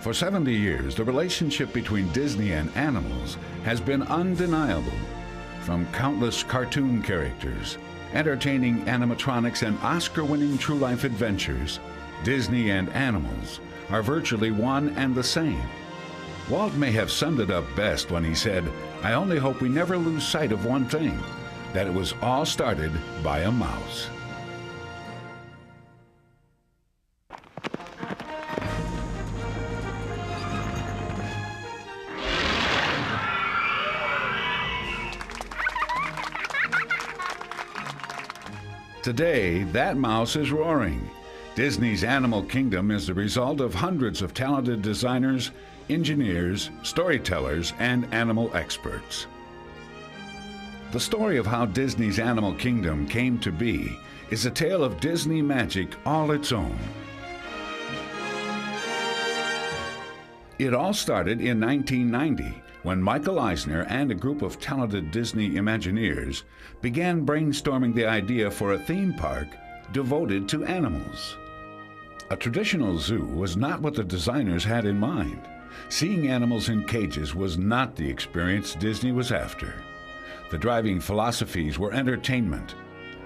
For 70 years, the relationship between Disney and animals has been undeniable. From countless cartoon characters, entertaining animatronics, and Oscar-winning true-life adventures, Disney and animals are virtually one and the same. Walt may have summed it up best when he said, "I only hope we never lose sight of one thing, that it was all started by a mouse." Today, that mouse is roaring. Disney's Animal Kingdom is the result of hundreds of talented designers, engineers, storytellers, and animal experts. The story of how Disney's Animal Kingdom came to be is a tale of Disney magic all its own. It all started in 1990 when Michael Eisner and a group of talented Disney Imagineers began brainstorming the idea for a theme park devoted to animals. A traditional zoo was not what the designers had in mind. Seeing animals in cages was not the experience Disney was after. The driving philosophies were entertainment,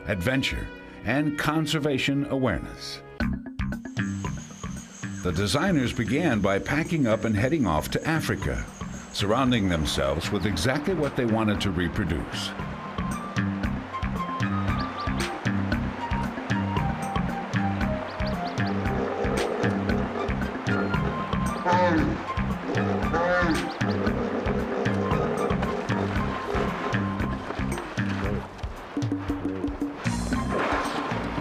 adventure, and conservation awareness. The designers began by packing up and heading off to Africa, surrounding themselves with exactly what they wanted to reproduce.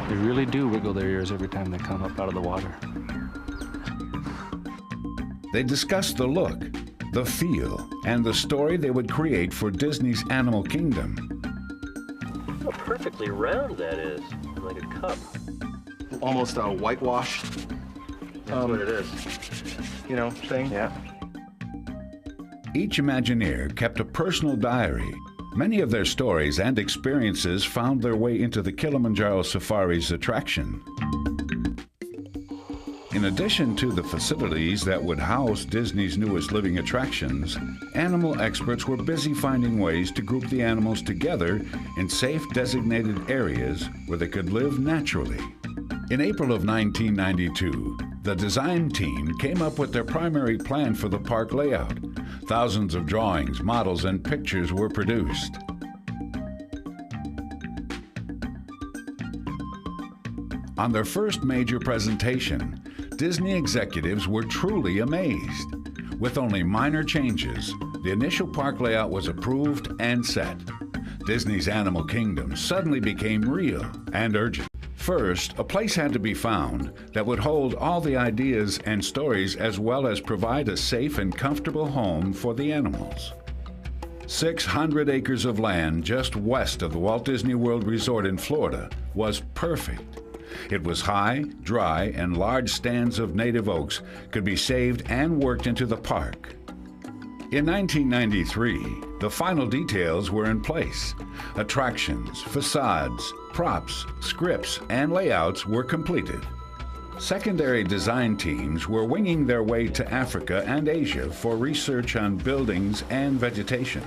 They really do wiggle their ears every time they come up out of the water. They discussed the look, the feel, and the story they would create for Disney's Animal Kingdom. How perfectly round that is, like a cup. Almost a whitewash. That's what it is. You know, thing. Yeah. Each Imagineer kept a personal diary. Many of their stories and experiences found their way into the Kilimanjaro Safari's attraction. In addition to the facilities that would house Disney's newest living attractions, animal experts were busy finding ways to group the animals together in safe designated areas where they could live naturally. In April of 1992, the design team came up with their primary plan for the park layout. Thousands of drawings, models, and pictures were produced. On their first major presentation, Disney executives were truly amazed. With only minor changes, the initial park layout was approved and set. Disney's Animal Kingdom suddenly became real and urgent. First, a place had to be found that would hold all the ideas and stories as well as provide a safe and comfortable home for the animals. 600 acres of land just west of the Walt Disney World Resort in Florida was perfect. It was high, dry, and large stands of native oaks could be saved and worked into the park. In 1993, the final details were in place. Attractions, facades, props, scripts, and layouts were completed. Secondary design teams were winging their way to Africa and Asia for research on buildings and vegetation.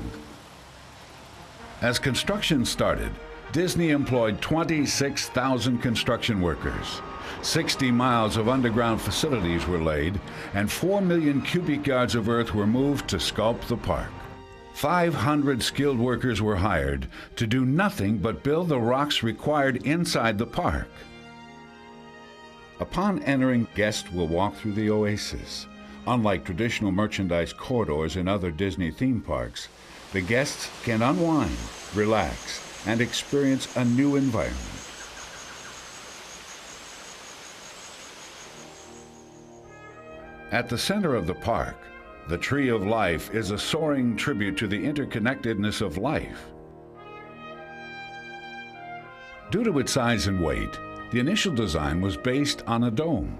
As construction started, Disney employed 26,000 construction workers. 60 miles of underground facilities were laid, and 4 million cubic yards of earth were moved to sculpt the park. 500 skilled workers were hired to do nothing but build the rocks required inside the park. Upon entering, guests will walk through the oasis. Unlike traditional merchandise corridors in other Disney theme parks, the guests can unwind, relax, and experience a new environment. At the center of the park, the Tree of Life is a soaring tribute to the interconnectedness of life. Due to its size and weight, the initial design was based on a dome.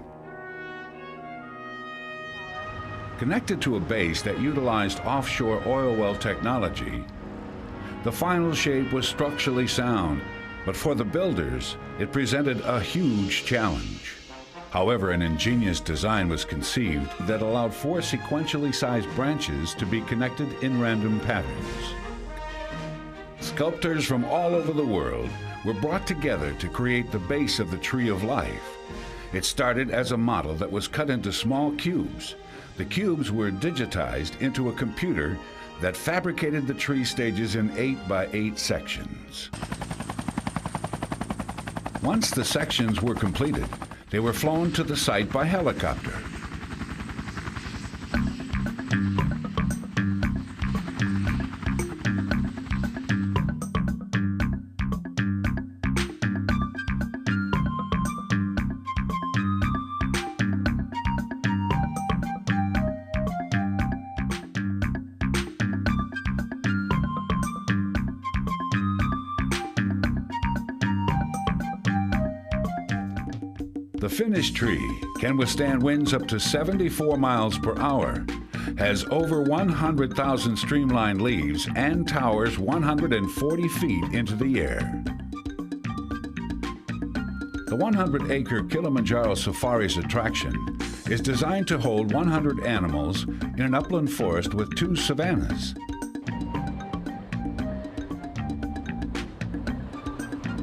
Connected to a base that utilized offshore oil well technology, the final shape was structurally sound, but for the builders, it presented a huge challenge. However, an ingenious design was conceived that allowed 4 sequentially sized branches to be connected in random patterns. Sculptors from all over the world were brought together to create the base of the Tree of Life. It started as a model that was cut into small cubes. The cubes were digitized into a computer that fabricated the tree stages in 8 by 8 sections. Once the sections were completed, they were flown to the site by helicopter. The finished tree can withstand winds up to 74 miles per hour, has over 100,000 streamlined leaves, and towers 140 feet into the air. The 100-acre Kilimanjaro Safaris attraction is designed to hold 100 animals in an upland forest with 2 savannas.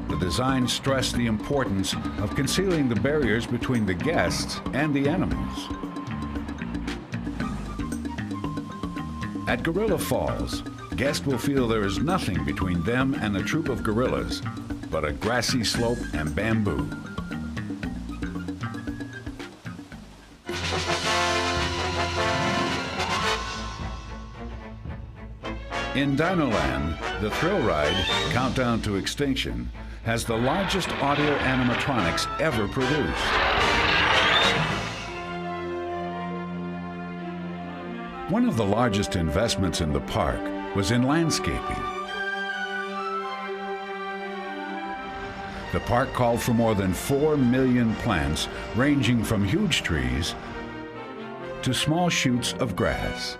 The design stressed the importance of concealing the barriers between the guests and the animals. At Gorilla Falls, guests will feel there is nothing between them and a troop of gorillas but a grassy slope and bamboo. In Dinoland, the thrill ride, Countdown to Extinction, has the largest audio animatronics ever produced. One of the largest investments in the park was in landscaping. The park called for more than 4 million plants, ranging from huge trees to small shoots of grass.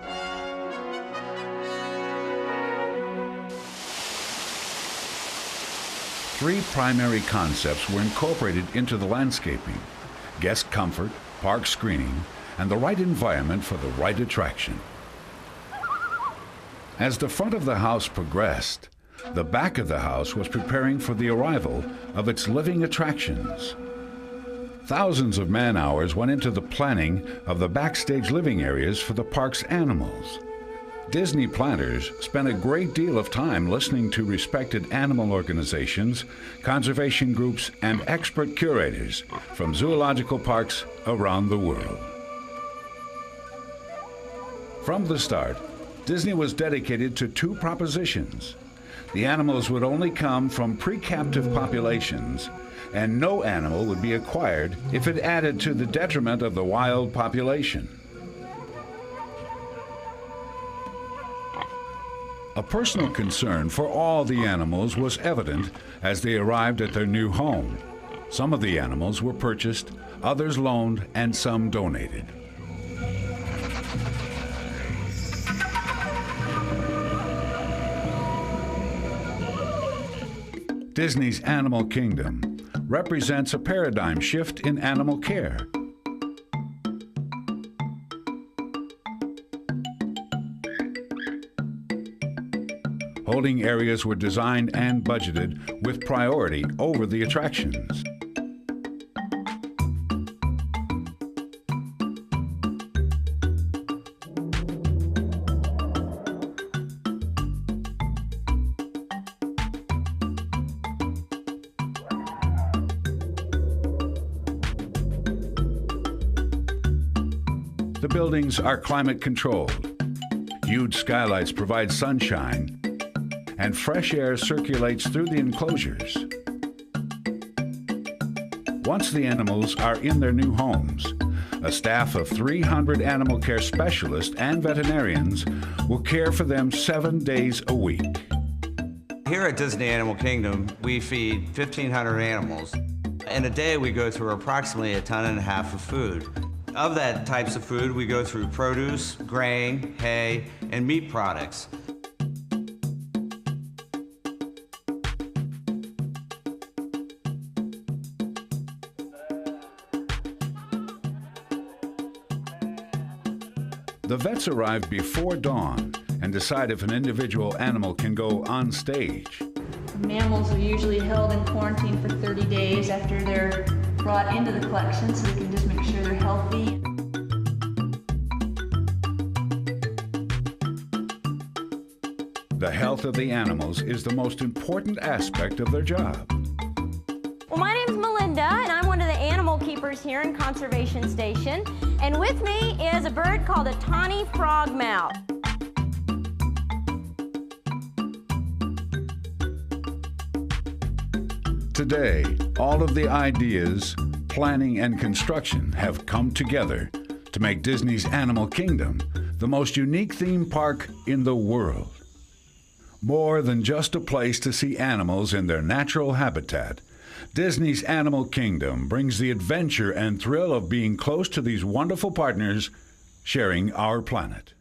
Three primary concepts were incorporated into the landscaping: guest comfort, park screening, and the right environment for the right attraction. As the front of the house progressed, the back of the house was preparing for the arrival of its living attractions. Thousands of man-hours went into the planning of the backstage living areas for the park's animals. Disney planners spent a great deal of time listening to respected animal organizations, conservation groups, and expert curators from zoological parks around the world. From the start, Disney was dedicated to 2 propositions. The animals would only come from pre-captive populations, and no animal would be acquired if it added to the detriment of the wild population. A personal concern for all the animals was evident as they arrived at their new home. Some of the animals were purchased, others loaned, and some donated. Disney's Animal Kingdom represents a paradigm shift in animal care. Holding areas were designed and budgeted with priority over the attractions. The buildings are climate controlled. Huge skylights provide sunshine, and fresh air circulates through the enclosures. Once the animals are in their new homes, a staff of 300 animal care specialists and veterinarians will care for them 7 days a week. Here at Disney Animal Kingdom, we feed 1,500 animals. In a day, we go through approximately 1.5 tons of food. Of that types of food, we go through produce, grain, hay, and meat products. The vets arrive before dawn and decide if an individual animal can go on stage. Mammals are usually held in quarantine for 30 days after they're brought into the collection, so we can just make sure they're healthy. The health of the animals is the most important aspect of their job. Well, my name's Melinda, and I'm one of the animal keepers here in Conservation Station. And with me is a bird called a tawny frogmouth. Today, all of the ideas, planning, and construction have come together to make Disney's Animal Kingdom the most unique theme park in the world. More than just a place to see animals in their natural habitat, Disney's Animal Kingdom brings the adventure and thrill of being close to these wonderful partners sharing our planet.